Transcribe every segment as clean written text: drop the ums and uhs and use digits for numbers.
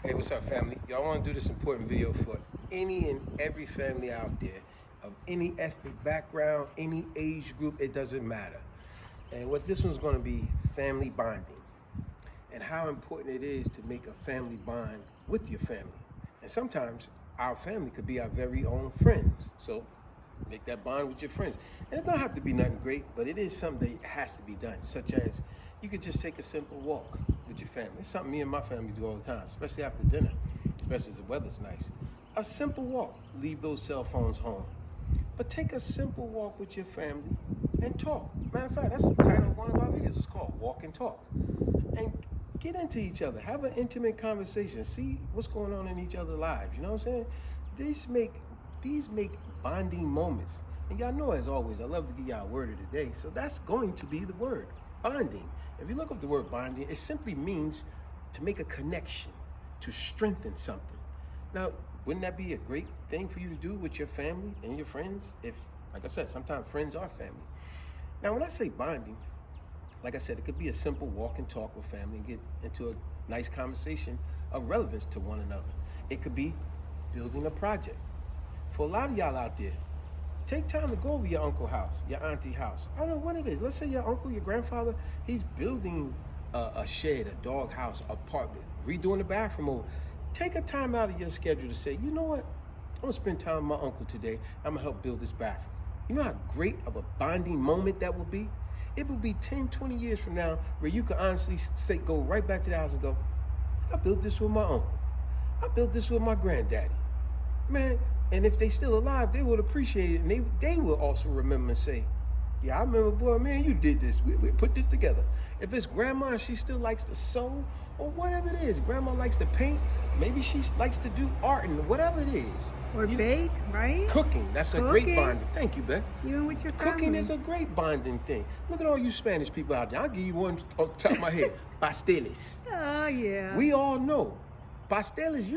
Hey, what's up, family? Y'all want to do this important video for any and every family out there of any ethnic background, any age group, it doesn't matter. And what this one's going to be family bonding and how important it is to make a family bond with your family. And sometimes our family could be our very own friends. So make that bond with your friends. And it don't have to be nothing great, but it is something that has to be done, such as you could just take a simple walk with your family. It's something me and my family do all the time, especially after dinner, especially if the weather's nice. A simple walk. Leave those cell phones home. But take a simple walk with your family and talk. Matter of fact, that's the title of one of our videos. It's called Walk and Talk. And get into each other. Have an intimate conversation. See what's going on in each other's lives. You know what I'm saying? These make bonding moments. And y'all know, as always, I love to give y'all a word of the day. So that's going to be the word, bonding. If you look up the word bonding, it simply means to make a connection, to strengthen something. Now, wouldn't that be a great thing for you to do with your family and your friends? If, like I said, sometimes friends are family. Now, when I say bonding, like I said, it could be a simple walk and talk with family and get into a nice conversation of relevance to one another. It could be building a project. For a lot of y'all out there, take time to go over your uncle's house, your auntie's house. I don't know what it is. Let's say your uncle, your grandfather, he's building a shed, a dog house, apartment, redoing the bathroom over. Take a time out of your schedule to say, you know what? I'm gonna spend time with my uncle today. I'm gonna help build this bathroom. You know how great of a bonding moment that would be? It will be 10, 20 years from now where you can honestly say, go right back to the house and go, I built this with my uncle. I built this with my granddaddy. Man, and if they still alive, they would appreciate it. And they will also remember and say, yeah, I remember, boy, man, you did this. We put this together. If it's grandma and she still likes to sew or whatever it is, grandma likes to paint, maybe she likes to do art and whatever it is. Or bake, right? Cooking, that's a great bonding. Thank you, Beth. Even with your family. Cooking is a great bonding thing. Look at all you Spanish people out there. I'll give you one off the top of my head. Pasteles. Oh, yeah. We all know. Pasteles,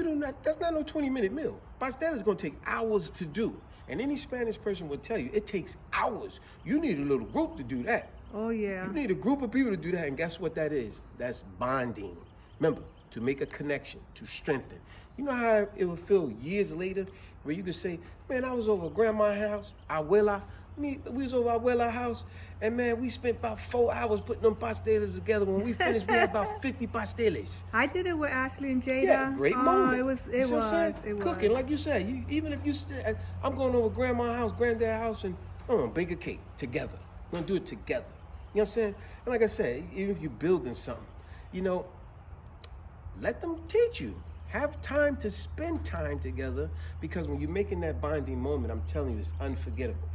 that's not no 20-minute meal. Pasteles is gonna take hours to do. And any Spanish person will tell you, it takes hours. You need a little group to do that. Oh, yeah. You need a group of people to do that, and guess what that is? That's bonding. Remember, to make a connection, to strengthen. You know how it will feel years later where you could say, man, I was over grandma's house, abuela. We was over abuela's house, and man, we spent about 4 hours putting them pasteles together. When we finished, we had about 50 pasteles. I did it with Ashley and Jada. Yeah, great moment. It was. Cooking, like you said, even if you still, I'm going over grandma's house, granddad's house, and I'm gonna bake a cake together. We're gonna do it together. You know what I'm saying? And like I said, even if you're building something, you know, let them teach you. Have time to spend time together, because when you're making that bonding moment, I'm telling you, it's unforgettable.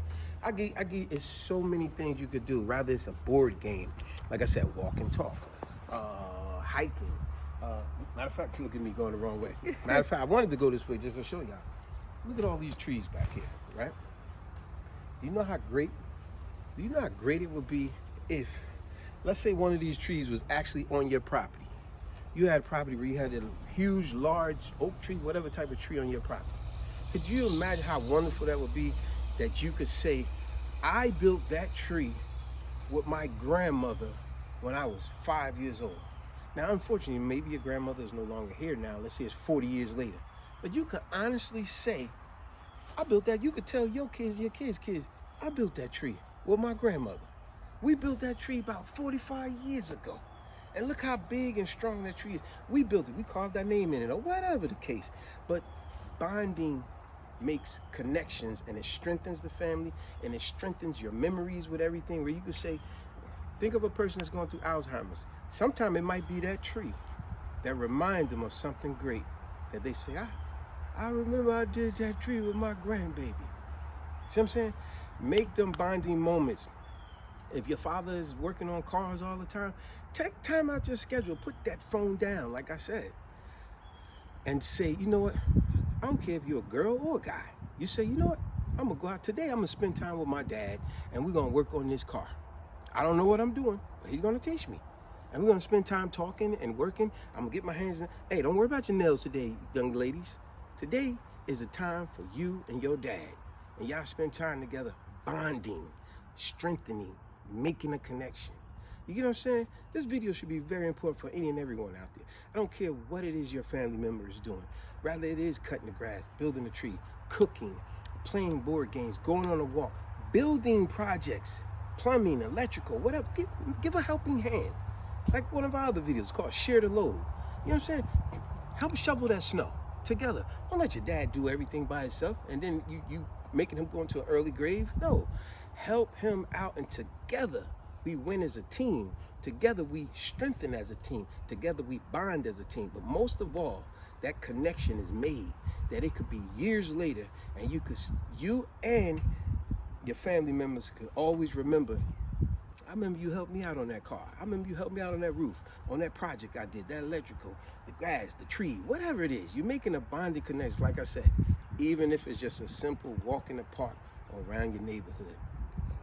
It's so many things you could do. Rather it's a board game, like I said, walk and talk, hiking. Matter of fact, look at me going the wrong way. Matter of fact, I wanted to go this way just to show y'all. Look at all these trees back here, right? Do you know how great it would be if, let's say, one of these trees was actually on your property? You had property where you had a huge, large oak tree, whatever type of tree on your property. Could you imagine how wonderful that would be, that you could say, I built that tree with my grandmother when I was 5 years old. Now, unfortunately, maybe your grandmother is no longer here now. Let's say it's 40 years later. But you could honestly say, I built that. You could tell your kids, I built that tree with my grandmother. We built that tree about 45 years ago. And look how big and strong that tree is. We built it. We carved our name in it, or whatever the case. But bonding makes connections, and it strengthens the family, and it strengthens your memories with everything, where you could say, think of a person that's going through Alzheimer's. Sometimes it might be that tree that reminds them of something great, that they say, I remember I did that tree with my grandbaby. See what I'm saying? Make them bonding moments. If your father is working on cars all the time, take time out your schedule. Put that phone down, like I said, and say, you know what? I don't care if you're a girl or a guy. You say, you know what? I'm gonna go out today. I'm gonna spend time with my dad, and we're gonna work on this car. I don't know what I'm doing, but he's gonna teach me. And we're gonna spend time talking and working. I'm gonna get my hands in. Hey, don't worry about your nails today, young ladies. Today is a time for you and your dad. And y'all spend time together, bonding, strengthening, making a connection. You get what I'm saying? This video should be very important for any and everyone out there. I don't care what it is your family member is doing. Rather it is cutting the grass, building a tree, cooking, playing board games, going on a walk, building projects, plumbing, electrical, whatever. Give a helping hand. Like one of our other videos called Share the Load. You know what I'm saying? Help shovel that snow together. Don't let your dad do everything by himself and then you making him go into an early grave. No, help him out, and together we win as a team. Together we strengthen as a team. Together we bond as a team. But most of all, that connection is made that it could be years later, and you and your family members could always remember, I remember you helped me out on that car. I remember you helped me out on that roof, on that project I did, that electrical, the grass, the tree, whatever it is. You're making a bonding connection, like I said, even if it's just a simple walk in the park or around your neighborhood.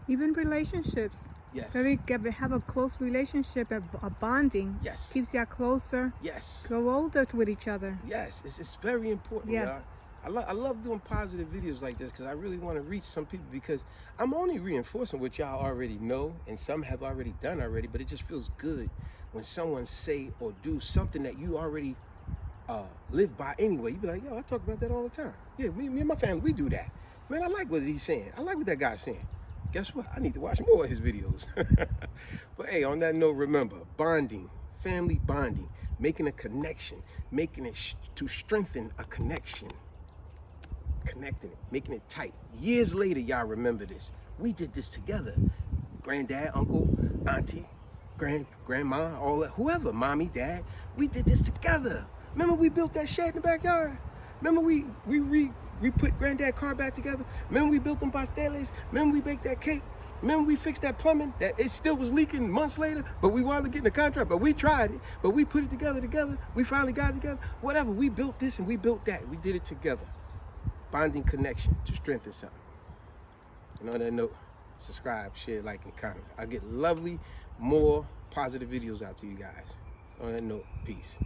Even relationships. Yes. Have a close relationship, a bonding. Yes. Keeps you closer. Yes. Grow older with each other. Yes, it's very important, Yes. y'all. I love doing positive videos like this because I really want to reach some people, because I'm only reinforcing what y'all already know and some have already done already, but it just feels good when someone say or do something that you already live by anyway. You be like, yo, I talk about that all the time. Yeah, me and my family, we do that. Man, I like what he's saying. I like what that guy's saying. Guess what? I need to watch more of his videos. But hey, on that note, remember, bonding, family bonding, making a connection, making it to strengthen a connection. Connecting it, making it tight. Years later, y'all remember this. We did this together. Granddad, uncle, auntie, grandma, all that, whoever, mommy, dad, we did this together. Remember we built that shed in the backyard? Remember we put granddad's car back together? Remember we built them pasteles? Remember we baked that cake? Remember we fixed that plumbing that it still was leaking months later, but we wanted to get in the contract, but we tried it, but we put it together. We finally got it together. Whatever, we built this and we built that. We did it together. Bonding connection to strengthen something. And on that note, subscribe, share, like, and comment. I get lovely, more positive videos out to you guys. On that note, peace.